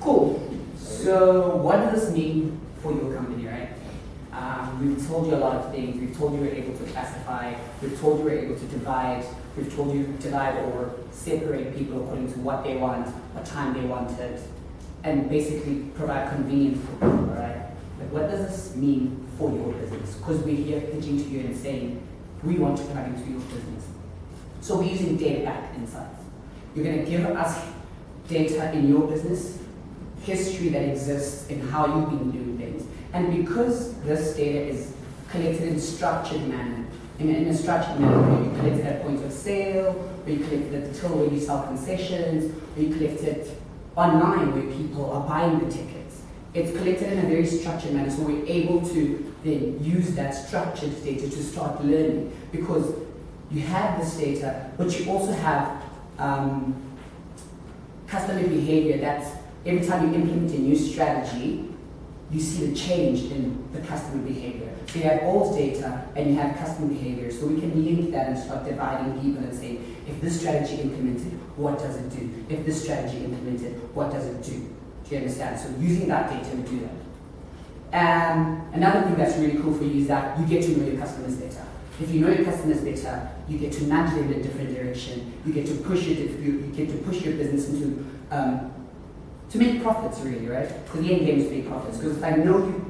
Cool. So what does this mean for your company, right? We've told you a lot of things. We've told you we're able to classify. We've told you we're able to divide. We've told you divide or separate people according to what they want, what time they want it, and basically provide convenience for people, right? But what does this mean for your business? Because we're here pitching to you and saying, we want to plug into your business. So we're using data-backed insights. You're going to give us data in your business, history that exists in how you've been doing things. And because this data is collected in a structured manner, in a structured manner where you collect it at point of sale, where you collect it at the till where you sell concessions, where you collect it online where people are buying the tickets. It's collected in a very structured manner, so we're able to then use that structured data to start learning, because you have this data, but you also have customer behavior that's every time you implement a new strategy, you see the change in the customer behavior. So you have old data and you have customer behavior. So we can link that and start dividing people and saying, if this strategy implemented, what does it do? If this strategy implemented, what does it do? Do you understand? So using that data, we do that. Another thing that's really cool for you is that you get to know your customers better. If you know your customers better, you get to nudge them in a different direction. You get to push it. You get to push your business into to make profits, really, right? Because the end game is to make profits. Because if I know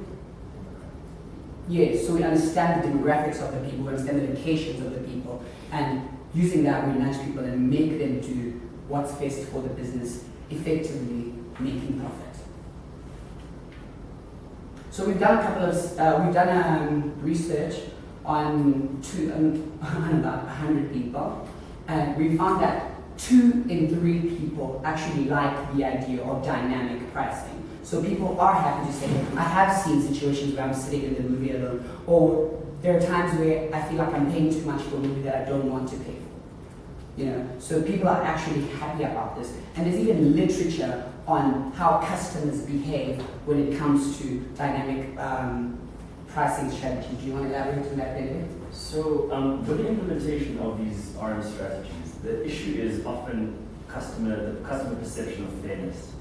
you, so we understand the demographics of the people, we understand the locations of the people, and using that, we nudge people and make them do what's best for the business, effectively making profit. So we've done a couple of research on about 100 people, and we found that 2 in 3 people actually like the idea of dynamic pricing. So people are happy to say, I have seen situations where I'm sitting in the movie alone, or there are times where I feel like I'm paying too much for a movie that I don't want to pay for. You know, so people are actually happy about this. And there's even literature on how customers behave when it comes to dynamic pricing strategies. Do you want to elaborate on that, David? So with the implementation of these RM strategies, the issue is often the customer perception of fairness.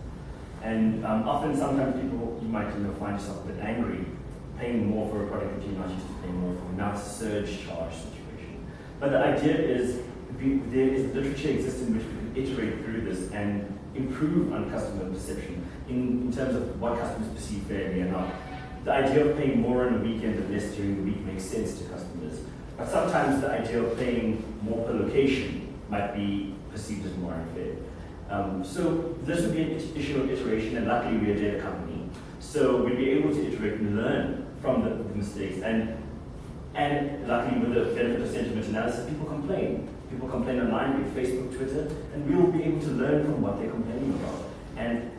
And sometimes people, you might find yourself a bit angry, paying more for a product that you're not used to paying more for. Now it's a surge charge situation. But the idea is, there is literature exists in which we can iterate through this and improve on customer perception in terms of what customers perceive fairly and not. The idea of paying more on a weekend and less during the week makes sense to customers. But sometimes the idea of paying more per location might be perceived as more unfair. So this would be an issue of iteration, and luckily we're a data company. So we'd be able to iterate and learn from the mistakes. And luckily with the benefit of sentiment analysis, people complain. People complain online with Facebook, Twitter, and we will be able to learn from what they're complaining about and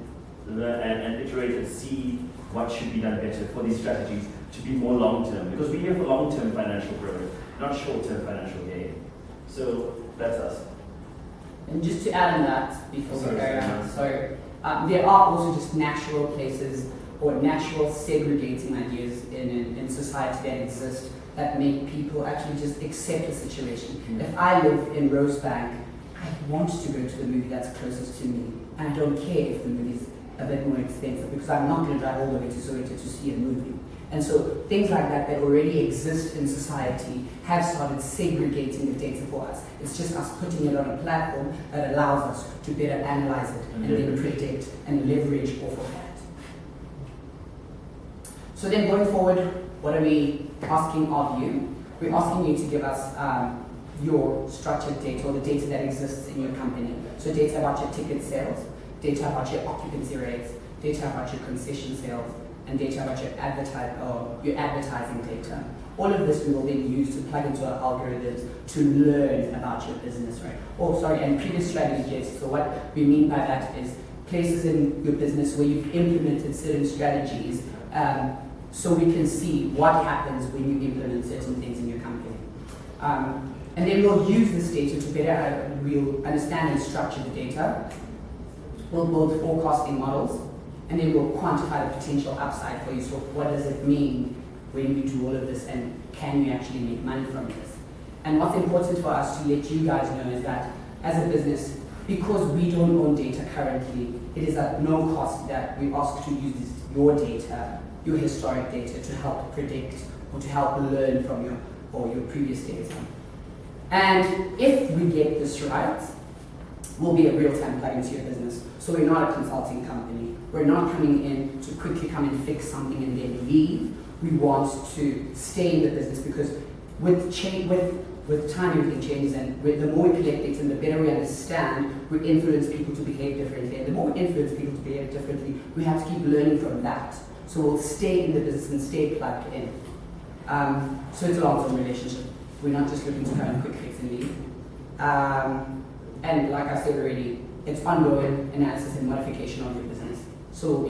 iterate and see what should be done better for these strategies to be more long-term, because we're here for long-term financial growth, not short-term financial gain. So that's us. And just to add on that, before we carry on, there are also just natural places or natural segregating ideas in society that exist that make people actually just accept the situation. Mm-hmm. If I live in Rosebank, I want to go to the movie that's closest to me, and I don't care if the movie's a bit more expensive, because I'm not going to drive all the way to Soweto to see a movie. And so things like that already exist in society have started segregating the data for us. It's just us putting it on a platform that allows us to better analyze it and then predict and leverage off of that. So then going forward, what are we asking of you? We're asking you to give us your structured data, or the data that exists in your company. So data about your ticket sales, data about your occupancy rates, data about your concession sales, and data about your advertising data. All of this we will then use to plug into our algorithms to learn about your business, right? And previous strategies. So what we mean by that is places in your business where you've implemented certain strategies, so we can see what happens when you implement certain things in your company. And then we'll use this data to better we'll understand and structure the data. We'll build forecasting models, and then we'll quantify the potential upside for you. So what does it mean when you do all of this, and can you actually make money from this? And what's important for us to let you guys know is that as a business, Because we don't own data currently, it is at no cost that we ask to use your data, your historic data, to help predict or to help learn from your previous data. And if we get this right, we'll be a real-time plug into your business. So we're not a consulting company. We're not coming in to quickly come and fix something and then leave. We want to stay in the business because with time everything changes, and the more we collect data and the better we understand, we influence people to behave differently. And the more we influence people to behave differently, we have to keep learning from that. So we'll stay in the business and stay plugged in. So it's a long-term relationship. We're not just looking to kind of quick fix and leave. And like I said already, it's ongoing analysis and modification of your business. So